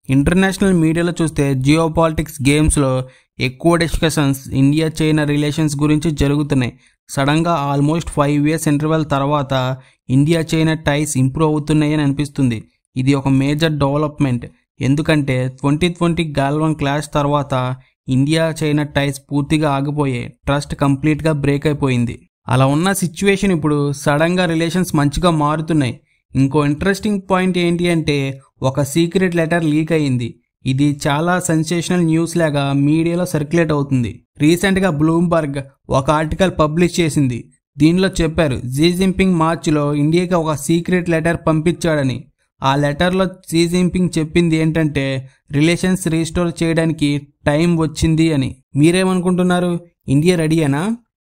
International మీడియాలో చూస్తే geo politics గేమ్స్లో ఎక్కువ డిస్కషన్స్ ఇండియా చైనా రిలేషన్స్ గురించి జరుగుతున్నాయి. సడన్గా ఆల్మోస్ట్ 5 years ఇంటర్వెల్ తర్వాత ఇండియా చైనా టైస్ ఇంప్రూవ్ అవుతున్నాయని అనిపిస్తుంది. ఇది ఒక మేజర్ డెవలప్మెంట్. ఎందుకంటే 2020 గాల్వన్ క్లాష్ తర్వాత ఇండియా చైనా టైస్ పూర్తిగా ఆగిపోయాయి. ట్రస్ట్ కంప్లీట్గా బ్రేక్ అయిపోయింది. అలా ఉన్న సిచ్యువేషన్ ఇప్పుడు సడన్గా రిలేషన్స్ మంచిగా మారుతున్నాయి. ఇంకో ఇంట్రెస్టింగ్ పాయింట్ ఏంటి అంటే ఒక సీక్రెట్ లెటర్ లీక్ అయింది. ఇది చాలా సెన్సేషనల్ న్యూస్ లాగా మీడియాలో సర్క్యులేట్ అవుతుంది. రీసెంట్గా బ్లూంబర్గ్ ఒక ఆర్టికల్ పబ్లిష్ చేసింది. దీనిలో చెప్పారు జీ జిన్పింగ్ మార్చిలో ఇండియాకి ఒక సీక్రెట్ లెటర్ పంపించాడని. ఆ లెటర్లో జీ జిన్పింగ్ చెప్పింది ఏంటంటే రిలేషన్స్ రీస్టోర్ చేయడానికి టైం వచ్చింది అని. మీరేమనుకుంటున్నారు? ఇండియా రెడీయేనా?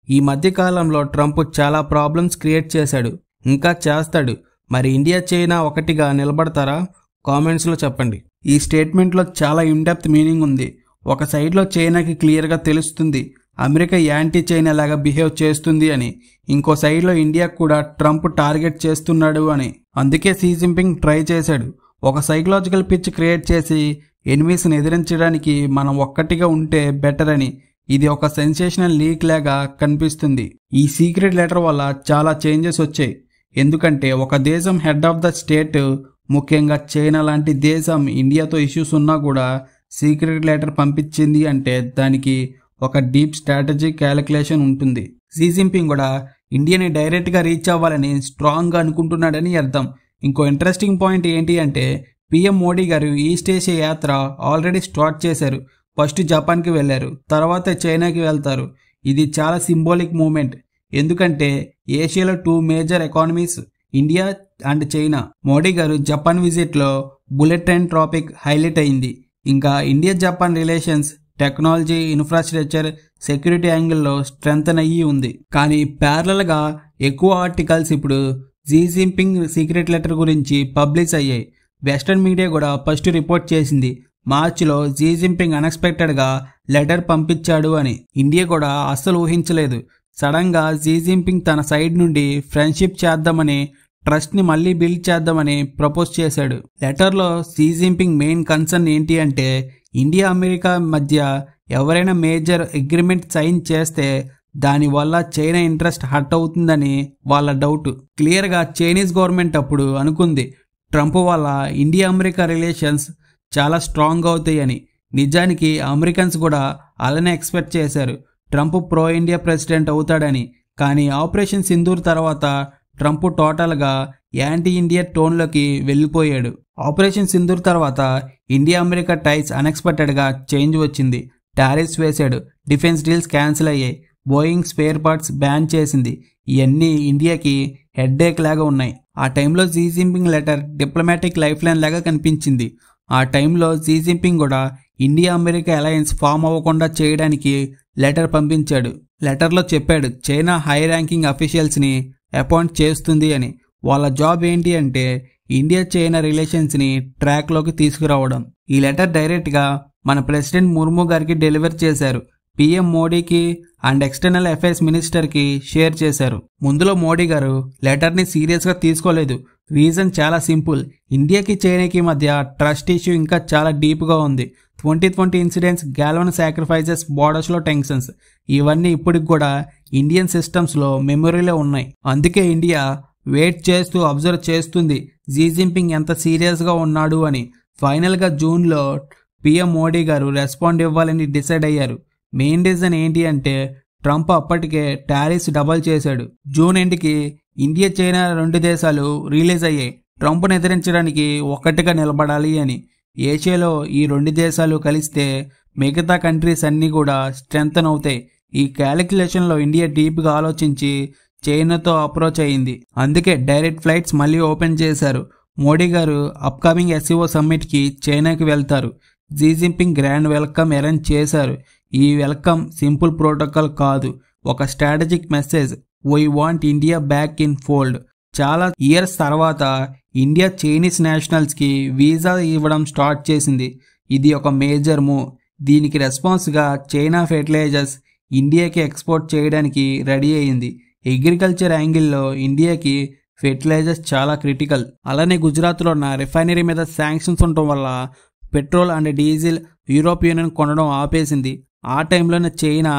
ఈ మధ్య కాలంలో ట్రంప్ చాలా ప్రాబ్లమ్స్ క్రియేట్ చేశాడు, ఇంకా చేస్తాడు. మరి ఇండియా చైనా ఒకటిగా నిలబడతారా? కామెంట్స్లో చెప్పండి. ఈ స్టేట్మెంట్లో చాలా ఇన్డెప్త్ మీనింగ్ ఉంది. ఒక సైడ్లో చైనాకి క్లియర్గా తెలుస్తుంది అమెరికా యాంటీ చైనా లాగా బిహేవ్ చేస్తుంది అని. ఇంకో సైడ్లో ఇండియా కూడా ట్రంప్ టార్గెట్ చేస్తున్నాడు అని. అందుకే షీ జిన్పింగ్ ట్రై చేశాడు. ఒక సైకలాజికల్ పిచ్ క్రియేట్ చేసి ఎనిమీస్ని ఎదిరించడానికి మనం ఒక్కటిగా ఉంటే బెటర్ అని. ఇది ఒక సెన్సేషనల్ లీక్ లాగా కనిపిస్తుంది. ఈ సీక్రెట్ లెటర్ వల్ల చాలా చేంజెస్ వచ్చాయి. ఎందుకంటే ఒక దేశం హెడ్ ఆఫ్ ద స్టేట్, ముఖ్యంగా చైనా లాంటి దేశం ఇండియాతో ఇష్యూస్ ఉన్నా కూడా సీక్రెట్ లెటర్ పంపించింది అంటే దానికి ఒక డీప్ స్ట్రాటజీ క్యాలిక్యులేషన్ ఉంటుంది. షీ జిన్పింగ్ కూడా ఇండియాని డైరెక్ట్గా రీచ్ అవ్వాలని స్ట్రాంగ్గా అనుకుంటున్నాడని అర్థం. ఇంకో ఇంట్రెస్టింగ్ పాయింట్ ఏంటి అంటే పీఎం మోడీ గారు ఈస్ట్ ఏషియా యాత్ర ఆల్రెడీ స్టార్ట్ చేశారు. ఫస్ట్ జపాన్కి వెళ్ళారు, తర్వాత చైనాకి వెళ్తారు. ఇది చాలా సింబాలిక్ మూమెంట్. ఎందుకంటే ఏషియాలో 2 major economies India and China. Modi గారు జపాన్ విజిట్లో బుల్లెట్ ట్రైన్ టాపిక్ హైలైట్ అయింది. ఇంకా India Japan relations technology, infrastructure, security యాంగిల్లో స్ట్రెంగ్తన్ అయ్యి ఉంది. కానీ ప్యారలల్గా ఎక్కువ ఆర్టికల్స్ ఇప్పుడు షీ జిన్పింగ్ సీక్రెట్ లెటర్ గురించి పబ్లిష్ అయ్యాయి. వెస్టర్న్ మీడియా కూడా ఫస్ట్ రిపోర్ట్ చేసింది మార్చిలో షీ జిన్పింగ్ అన్ఎక్స్పెక్టెడ్గా లెటర్ పంపించాడు అని. ఇండియా కూడా అస్సలు ఊహించలేదు. సడన్గా షీ జిన్పింగ్ తన సైడ్ నుండి ఫ్రెండ్షిప్ చేద్దామని, ట్రస్ట్ని మళ్ళీ బిల్డ్ చేద్దామని ప్రపోజ్ చేశాడు. లెటర్లో షీ జిన్పింగ్ మెయిన్ కన్సర్న్ ఏంటి అంటే ఇండియా అమెరికా మధ్య ఎవరైనా మేజర్ అగ్రిమెంట్ సైన్ చేస్తే దానివల్ల చైనా ఇంట్రెస్ట్ హర్ట్ అవుతుందని వాళ్ళ డౌట్. క్లియర్గా చైనీస్ గవర్నమెంట్ అప్పుడు అనుకుంది ట్రంప్ వల్ల ఇండియా అమెరికా రిలేషన్స్ చాలా స్ట్రాంగ్ అవుతాయని. నిజానికి అమెరికన్స్ కూడా అలానే ఎక్స్పెక్ట్ చేశారు ట్రంప్ ప్రో ఇండియా ప్రెసిడెంట్ అవుతాడని. కానీ ఆపరేషన్ సింధూర్ తర్వాత ట్రంప్ టోటల్గా యాంటీ ఇండియా టోన్లోకి వెళ్ళిపోయాడు. ఆపరేషన్ సింధూర్ తర్వాత ఇండియా అమెరికా టైస్ అన్ఎక్స్పెక్టెడ్గా చేంజ్ వచ్చింది. టారిఫ్స్ వేశాడు, డిఫెన్స్ డీల్స్ క్యాన్సిల్ అయ్యాయి, బోయింగ్ స్పేర్ పార్ట్స్ బ్యాన్ చేసింది. ఇవన్నీ ఇండియాకి హెడ్ఏక్ లాగా ఉన్నాయి. ఆ టైంలో Xi Jinping letter diplomatic life line లాగా కనిపించింది. ఆ టైంలో షీ జిన్పింగ్ కూడా ఇండియా అమెరికా అలయన్స్ ఫామ్ అవ్వకుండా చేయడానికి లెటర్ పంపించాడు. లెటర్లో చెప్పాడు చైనా హై ర్యాంకింగ్ అఫీషియల్స్ని అపాయింట్ చేస్తుంది అని. వాళ్ళ జాబ్ ఏంటి అంటే ఇండియా చైనా రిలేషన్స్ని ట్రాక్లోకి తీసుకురావడం. ఈ లెటర్ డైరెక్ట్గా మన ప్రెసిడెంట్ ముర్ము గారికి డెలివర్ చేశారు. పీఎం మోడీకి అండ్ ఎక్స్టర్నల్ అఫైర్స్ మినిస్టర్కి షేర్ చేశారు. ముందులో మోడీ గారు లెటర్ని సీరియస్గా తీసుకోలేదు. రీజన్ చాలా సింపుల్. ఇండియాకి చైనాకి మధ్య ట్రస్ట్ ఇష్యూ ఇంకా చాలా డీప్గా ఉంది. 2020 ఇన్సిడెంట్స్, గాల్వన్ సాక్రిఫైజెస్, బోర్డర్స్లో టెన్షన్స్, ఇవన్నీ ఇప్పటికి కూడా ఇండియన్ సిస్టమ్స్లో మెమొరీలో ఉన్నాయి. అందుకే ఇండియా వెయిట్ చేస్తూ అబ్జర్వ్ చేస్తుంది షీ జిన్పింగ్ ఎంత సీరియస్గా ఉన్నాడు అని. ఫైనల్గా జూన్లో పీఎం మోడీ గారు రెస్పాండ్ ఇవ్వాలని డిసైడ్ అయ్యారు. మెయిన్ రీజన్ ఏంటి అంటే ట్రంప్ అప్పటికే టారిఫ్స్ డబల్ చేశాడు. జూన్ ఎండ్కి ఇండియా చైనా 2 దేశాలు రిలీజ్ అయ్యాయి. ట్రంప్ను ఎదిరించడానికి ఒక్కటిగా నిలబడాలి అని. ఏషియాలో ఈ 2 దేశాలు కలిస్తే మిగతా కంట్రీస్ అన్నీ కూడా స్ట్రెంగ్తన్ అవుతాయి. ఈ క్యాలిక్యులేషన్లో ఇండియా డీప్గా ఆలోచించి చైనాతో అప్రోచ్ అయింది. అందుకే డైరెక్ట్ ఫ్లైట్స్ మళ్ళీ ఓపెన్ చేశారు. మోడీ గారు అప్కమింగ్ ఎస్సీఓ సమ్మిట్కి చైనాకి వెళ్తారు. Xi Jinping grand welcome arrange చేశారు. ఈ వెల్కమ్ సింపుల్ ప్రోటోకాల్ కాదు, ఒక strategic message. We want India back in fold. చాలా ఇయర్స్ తర్వాత ఇండియా చైనీస్ నేషనల్స్కి వీసా ఇవ్వడం స్టార్ట్ చేసింది. ఇది ఒక మేజర్ మూవ్. దీనికి రెస్పాన్స్గా చైనా ఫెర్టిలైజర్స్ ఇండియాకి ఎక్స్పోర్ట్ చేయడానికి రెడీ అయింది. అగ్రికల్చర్ యాంగిల్లో ఇండియాకి ఫెర్టిలైజర్స్ చాలా క్రిటికల్. అలానే గుజరాత్లో ఉన్న రిఫైనరీ మీద శాంక్షన్స్ ఉండటం వల్ల petrol and diesel Europe union కొనడం ఆపేసింది. ఆ టైంలోనే చైనా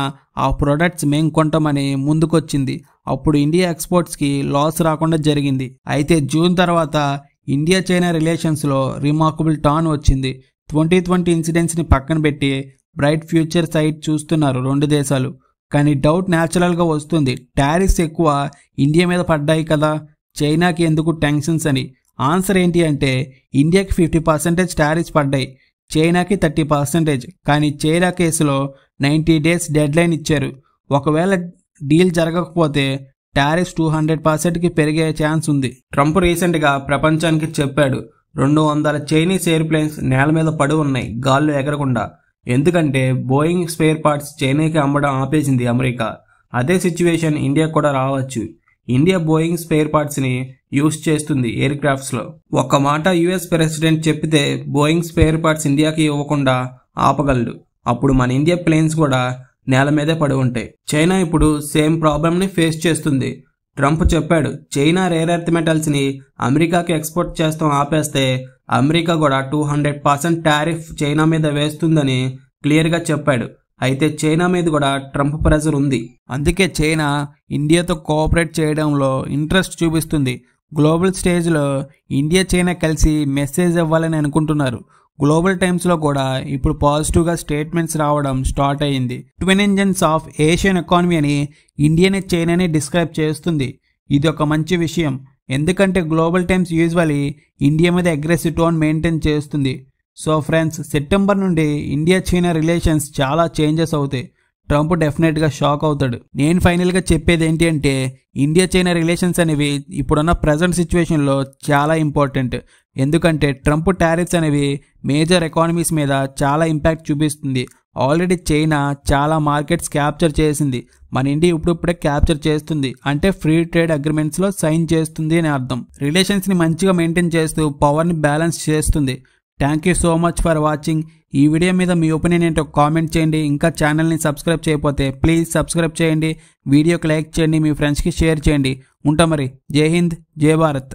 ఆ ప్రొడక్ట్స్ మేం కొంటామని ముందుకొచ్చింది. అప్పుడు ఇండియా ఎక్స్పోర్ట్స్కి లాస్ రాకుండా జరిగింది. అయితే జూన్ తర్వాత ఇండియా చైనా రిలేషన్స్లో రిమార్కబుల్ టర్న్ వచ్చింది. 2020 ఇన్సిడెంట్స్ని పక్కన పెట్టి బ్రైట్ ఫ్యూచర్ సైడ్ చూస్తున్నారు రెండు దేశాలు. కానీ డౌట్ న్యాచురల్గా వస్తుంది, టారిఫ్స్ ఎక్కువ ఇండియా మీద పడ్డాయి కదా, చైనాకి ఎందుకు టెన్షన్స్ అని. ఆన్సర్ ఏంటి అంటే ఇండియాకి 50% టారిఫ్స్ పడ్డాయి, చైనాకి 30%. కానీ చైనా కేసులో 90 days డెడ్ లైన్ ఇచ్చారు. ఒకవేళ డీల్ జరగకపోతే టారిఫ్స్ 200%కి పెరిగే ఛాన్స్ ఉంది. ట్రంప్ రీసెంట్గా ప్రపంచానికి చెప్పాడు 200 చైనీస్ ఎయిర్ప్లేన్స్ నేల మీద పడి ఉన్నాయి గాల్లో ఎగరకుండా. ఎందుకంటే బోయింగ్ స్పేర్ పార్ట్స్ చైనాకి అమ్మడం ఆపేసింది అమెరికా. అదే సిచ్యువేషన్ ఇండియా కూడా రావచ్చు. ఇండియా బోయింగ్ స్పేర్ పార్ట్స్ని యూస్ చేస్తుంది ఎయిర్ క్రాఫ్ట్స్లో. ఒక్క మాట యుఎస్ ప్రెసిడెంట్ చెప్పితే బోయింగ్ స్పేర్ పార్ట్స్ ఇండియాకి ఇవ్వకుండా ఆపగలడు. అప్పుడు మన ఇండియా ప్లేన్స్ కూడా నేల మీదే పడి ఉంటాయి. చైనా ఇప్పుడు సేమ్ ప్రాబ్లమ్ని ఫేస్ చేస్తుంది. ట్రంప్ చెప్పాడు చైనా రేర్ ఎర్త్ మెటల్స్ని అమెరికాకి ఎక్స్పోర్ట్ చేస్తాం ఆపేస్తే అమెరికా కూడా 200% టారిఫ్ చైనా మీద వేస్తుందని క్లియర్గా చెప్పాడు. అయితే చైనా మీద కూడా ట్రంప్ ప్రెజర్ ఉంది. అందుకే చైనా ఇండియాతో కోఆపరేట్ చేయడంలో ఇంట్రెస్ట్ చూపిస్తుంది. గ్లోబల్ స్టేజ్లో ఇండియా చైనా కలిసి మెసేజ్ ఇవ్వాలని అనుకుంటున్నారు. గ్లోబల్ టైమ్స్లో కూడా ఇప్పుడు పాజిటివ్గా స్టేట్మెంట్స్ రావడం స్టార్ట్ అయ్యింది. Twin engines of Asian economy అని ఇండియాని చైనాని డిస్క్రైబ్ చేస్తుంది. ఇది ఒక మంచి విషయం, ఎందుకంటే గ్లోబల్ టైమ్స్ యూజువల్లీ ఇండియా మీద అగ్రెసివ్ టోన్ మెయింటైన్ చేస్తుంది. సో ఫ్రెండ్స్, సెప్టెంబర్ నుండి ఇండియా చైనా రిలేషన్స్ చాలా చేంజెస్ అవుతాయి. ట్రంప్ డెఫినెట్గా షాక్ అవుతాడు. నేను ఫైనల్గా చెప్పేది ఏంటి అంటే ఇండియా చైనా రిలేషన్స్ అనేవి ఇప్పుడున్న ప్రజెంట్ సిచ్యువేషన్లో చాలా ఇంపార్టెంట్. ఎందుకంటే ట్రంప్ టారిఫ్స్ అనేవి మేజర్ ఎకానమీస్ మీద చాలా ఇంపాక్ట్ చూపిస్తుంది. ఆల్రెడీ చైనా చాలా మార్కెట్స్ క్యాప్చర్ చేసింది, మన ఇండియా ఇప్పుడిప్పుడే క్యాప్చర్ చేస్తుంది. అంటే ఫ్రీ ట్రేడ్ అగ్రిమెంట్స్లో సైన్ చేస్తుంది అని అర్థం. రిలేషన్స్ని మంచిగా మెయింటైన్ చేస్తూ పవర్ని బ్యాలెన్స్ చేస్తుంది. Thank you so much for watching. ఈ వీడియో మీద మీ ఒపీనియన్ ఏంటో కామెంట్ చేయండి. ఇంకా ఛానల్ని సబ్స్క్రైబ్ చేయకపోతే ప్లీజ్ సబ్స్క్రైబ్ చేయండి. వీడియోకి లైక్ చేయండి, మీ ఫ్రెండ్స్కి షేర్ చేయండి. ఉంటా మరి. జై హింద్, జై భారత్.